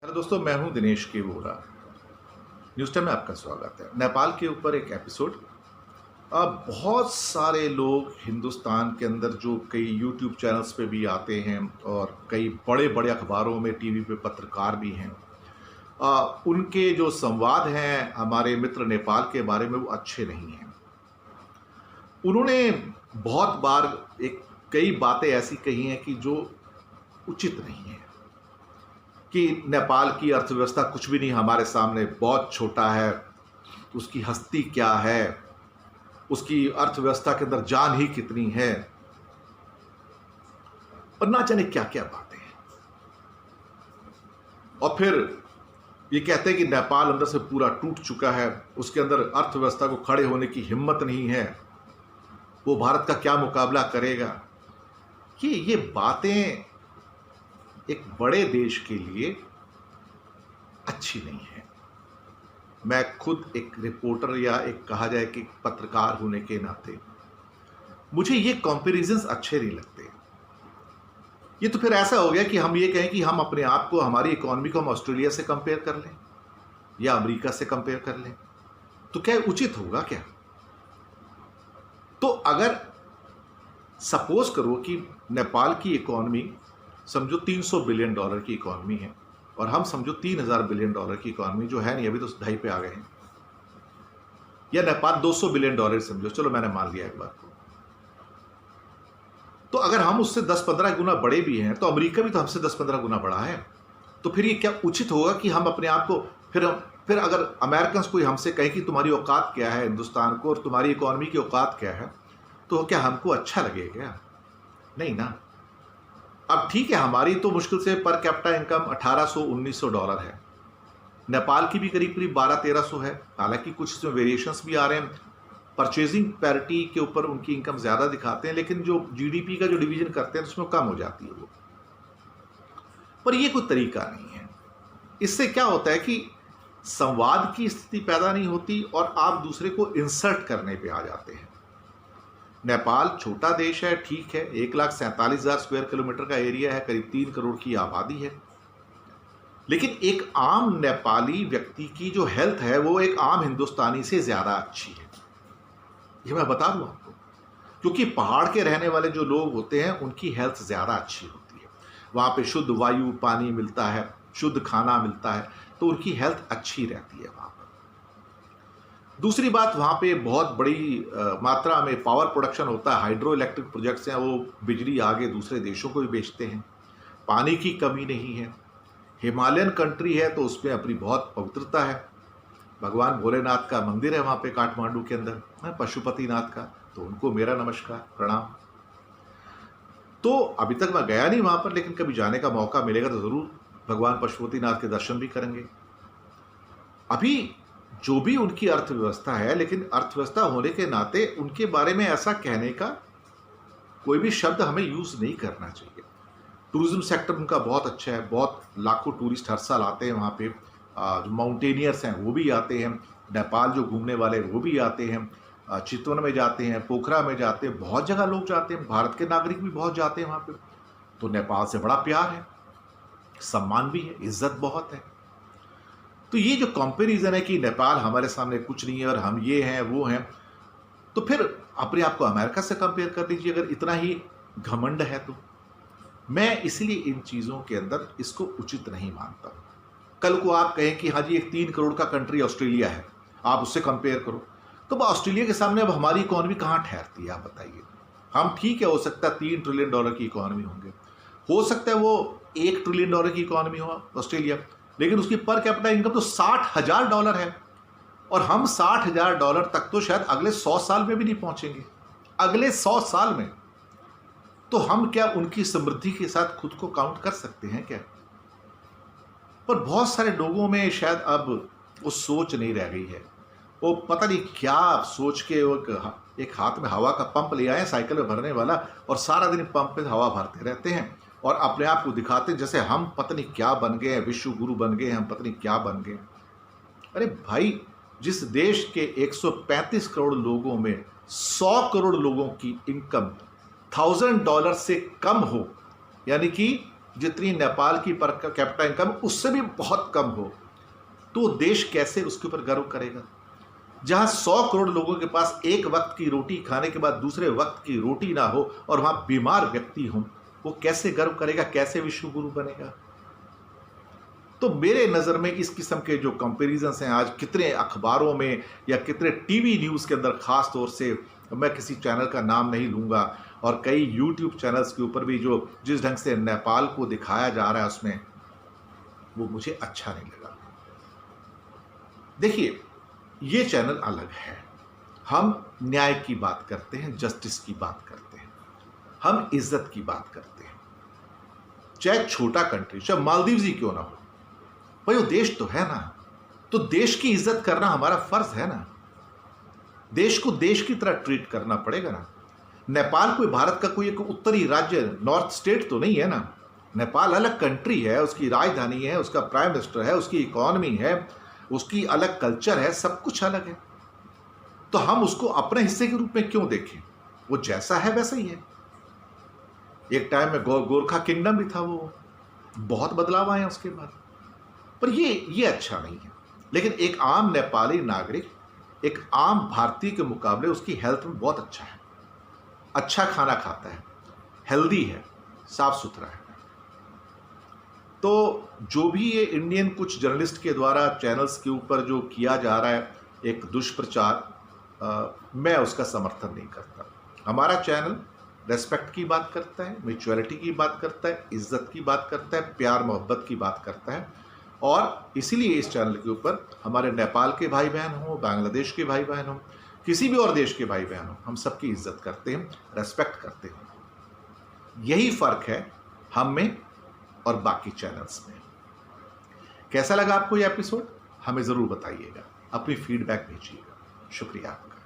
दोस्तों, मैं हूं दिनेश के वोरा। न्यूज़ टाइम में आपका स्वागत है। नेपाल के ऊपर एक एपिसोड। अब बहुत सारे लोग हिंदुस्तान के अंदर जो कई यूट्यूब चैनल्स पे भी आते हैं और कई बड़े बड़े अखबारों में, टीवी पे पत्रकार भी हैं। उनके जो संवाद हैं हमारे मित्र नेपाल के बारे में, वो अच्छे नहीं हैं। उन्होंने बहुत बार कई बातें ऐसी कही हैं कि जो उचित नहीं है, कि नेपाल की अर्थव्यवस्था कुछ भी नहीं, हमारे सामने बहुत छोटा है, उसकी हस्ती क्या है, उसकी अर्थव्यवस्था के अंदर जान ही कितनी है, और ना जाने क्या क्या बातें हैं। और फिर ये कहते हैं कि नेपाल अंदर से पूरा टूट चुका है, उसके अंदर अर्थव्यवस्था को खड़े होने की हिम्मत नहीं है, वो भारत का क्या मुकाबला करेगा। कि ये बातें एक बड़े देश के लिए अच्छी नहीं है। मैं खुद एक रिपोर्टर या एक कहा जाए कि पत्रकार होने के नाते मुझे ये कंपैरिजंस अच्छे नहीं लगते। ये तो फिर ऐसा हो गया कि हम ये कहें कि हम अपने आप को, हमारी इकोनॉमी को हम ऑस्ट्रेलिया से कंपेयर कर लें या अमेरिका से कंपेयर कर लें, तो क्या उचित होगा क्या? तो अगर सपोज करो कि नेपाल की इकोनॉमी समझो $300 बिलियन की इकोनॉमी है और हम समझो $3000 बिलियन की इकोनॉमी, जो है नहीं, अभी तो 2.5 पे आ गए हैं, या नेपाल $200 बिलियन समझो, चलो मैंने मान लिया एक बार को। तो अगर हम उससे 10-15 गुना बड़े भी हैं, तो अमेरिका भी तो हमसे 10-15 गुना बड़ा है। तो फिर ये क्या उचित होगा कि हम अपने आप को फिर अगर अमेरिकन कोई हमसे कहे कि तुम्हारी औकात क्या है हिंदुस्तान को, और तुम्हारी इकोनॉमी की औकात क्या है, तो क्या हमको अच्छा लगेगा? नहीं ना। अब ठीक है, हमारी तो मुश्किल से पर कैपिटा इनकम $1800-1900 है। नेपाल की भी करीब करीब 1200-1300 है। हालांकि कुछ इसमें वेरिएशंस भी आ रहे हैं। परचेजिंग पैरिटी के ऊपर उनकी इनकम ज़्यादा दिखाते हैं, लेकिन जो जीडीपी का जो डिवीजन करते हैं उसमें कम हो जाती है वो। पर ये कोई तरीका नहीं है। इससे क्या होता है कि संवाद की स्थिति पैदा नहीं होती और आप दूसरे को इंसल्ट करने पे आ जाते हैं। नेपाल छोटा देश है, ठीक है, 1,47,000 स्क्वायर किलोमीटर का एरिया है, करीब 3 करोड़ की आबादी है, लेकिन एक आम नेपाली व्यक्ति की जो हेल्थ है वो एक आम हिंदुस्तानी से ज़्यादा अच्छी है। ये मैं बता दूं आपको, क्योंकि पहाड़ के रहने वाले जो लोग होते हैं उनकी हेल्थ ज़्यादा अच्छी होती है। वहाँ पे शुद्ध वायु, पानी मिलता है, शुद्ध खाना मिलता है, तो उनकी हेल्थ अच्छी रहती है वहाँ पर। दूसरी बात, वहाँ पे बहुत बड़ी मात्रा में पावर प्रोडक्शन होता है, हाइड्रो इलेक्ट्रिक प्रोजेक्ट्स हैं, वो बिजली आगे दूसरे देशों को भी बेचते हैं। पानी की कमी नहीं है। हिमालयन कंट्री है तो उसमें अपनी बहुत पवित्रता है। भगवान भोलेनाथ का मंदिर है वहाँ पे काठमांडू के अंदर, पशुपतिनाथ का, तो उनको मेरा नमस्कार, प्रणाम। तो अभी तक मैं गया नहीं वहाँ पर, लेकिन कभी जाने का मौका मिलेगा तो ज़रूर भगवान पशुपतिनाथ के दर्शन भी करेंगे। अभी जो भी उनकी अर्थव्यवस्था है, लेकिन अर्थव्यवस्था होने के नाते उनके बारे में ऐसा कहने का कोई भी शब्द हमें यूज़ नहीं करना चाहिए। टूरिज्म सेक्टर उनका बहुत अच्छा है, बहुत लाखों टूरिस्ट हर साल आते हैं वहाँ पे। जो माउंटेनियर्स हैं वो भी आते हैं, नेपाल जो घूमने वाले वो भी आते हैं, चितवन में जाते हैं, पोखरा में जाते हैं, बहुत जगह लोग जाते हैं, भारत के नागरिक भी बहुत जाते हैं वहाँ पे। तो नेपाल से बड़ा प्यार है, सम्मान भी है, इज्जत बहुत है। तो ये जो कंपैरिजन है कि नेपाल हमारे सामने कुछ नहीं है और हम ये हैं वो हैं, तो फिर अपने आप को अमेरिका से कंपेयर कर लीजिए अगर इतना ही घमंड है तो। मैं इसलिए इन चीज़ों के अंदर इसको उचित नहीं मानता। कल को आप कहें कि हाँ जी, एक 3 करोड़ का कंट्री ऑस्ट्रेलिया है, आप उससे कंपेयर करो, तो ऑस्ट्रेलिया के सामने अब हमारी इकोनॉमी कहाँ ठहरती है, आप बताइए। हम ठीक है, हो सकता है $3 ट्रिलियन की इकोनॉमी होंगे, हो सकता है वो $1 ट्रिलियन की इकोनॉमी हो ऑस्ट्रेलिया, लेकिन उसकी पर कैपिटा इनकम तो $60,000 है, और हम $60,000 तक तो शायद अगले 100 साल में भी नहीं पहुंचेंगे। अगले 100 साल में तो हम क्या उनकी समृद्धि के साथ खुद को काउंट कर सकते हैं क्या? पर बहुत सारे लोगों में शायद अब वो सोच नहीं रह गई है। वो पता नहीं क्या सोच के वो एक हाथ में हवा का पंप ले आए साइकिल में भरने वाला, और सारा दिन पंप पे हवा भरते रहते हैं और अपने आप को दिखाते हैं जैसे हम पता नहीं क्या बन गए हैं, विश्व गुरु बन गए हैं, हम पता नहीं क्या बन गए। अरे भाई, जिस देश के 135 करोड़ लोगों में 100 करोड़ लोगों की इनकम $1000 से कम हो, यानी कि जितनी नेपाल की पर कैपिटा इनकम उससे भी बहुत कम हो, तो देश कैसे उसके ऊपर गर्व करेगा? जहां 100 करोड़ लोगों के पास एक वक्त की रोटी खाने के बाद दूसरे वक्त की रोटी ना हो और वहां बीमार व्यक्ति हों, वो कैसे गर्व करेगा, कैसे विश्व गुरु बनेगा? तो मेरे नज़र में इस किस्म के जो कंपैरिजन्स हैं, आज कितने अखबारों में या कितने टीवी न्यूज़ के अंदर, ख़ास तौर से मैं किसी चैनल का नाम नहीं लूँगा, और कई यूट्यूब चैनल्स के ऊपर भी जो जिस ढंग से नेपाल को दिखाया जा रहा है उसमें, वो मुझे अच्छा नहीं लगा। देखिए, ये चैनल अलग है। हम न्याय की बात करते हैं, जस्टिस की बात करते हैं, हम इज्जत की बात करते हैं। चाहे छोटा कंट्री, चाहे मालदीव्स ही क्यों ना हो, भाई वो देश तो है ना, तो देश की इज्जत करना हमारा फर्ज है ना। देश को देश की तरह ट्रीट करना पड़ेगा ना। नेपाल कोई भारत का कोई एक उत्तरी राज्य, नॉर्थ स्टेट तो नहीं है ना। नेपाल अलग कंट्री है, उसकी राजधानी है, उसका प्राइम मिनिस्टर है, उसकी इकोनॉमी है, उसकी अलग कल्चर है, सब कुछ अलग है। तो हम उसको अपने हिस्से के रूप में क्यों देखें? वो जैसा है वैसा ही है। एक टाइम में गोरखा किंगडम भी था, वो बहुत बदलाव आए उसके बाद, पर ये अच्छा नहीं है। लेकिन एक आम नेपाली नागरिक एक आम भारतीय के मुकाबले उसकी हेल्थ में बहुत अच्छा है, अच्छा खाना खाता है, हेल्दी है, साफ सुथरा है। तो जो भी ये इंडियन कुछ जर्नलिस्ट के द्वारा चैनल्स के ऊपर जो किया जा रहा है एक दुष्प्रचार, मैं उसका समर्थन नहीं करता। हमारा चैनल रेस्पेक्ट की बात करता है, म्यूचुअलिटी की बात करता है, इज्जत की बात करता है, प्यार मोहब्बत की बात करता है, और इसीलिए इस चैनल के ऊपर हमारे नेपाल के भाई बहन हों, बांग्लादेश के भाई बहन हों, किसी भी और देश के भाई बहन हों, हम सबकी इज्जत करते हैं, रेस्पेक्ट करते हैं। यही फ़र्क है हम में और बाकी चैनल्स में। कैसा लगा आपको ये एपिसोड? हमें ज़रूर बताइएगा, अपनी फीडबैक भेजिएगा। शुक्रिया आपका।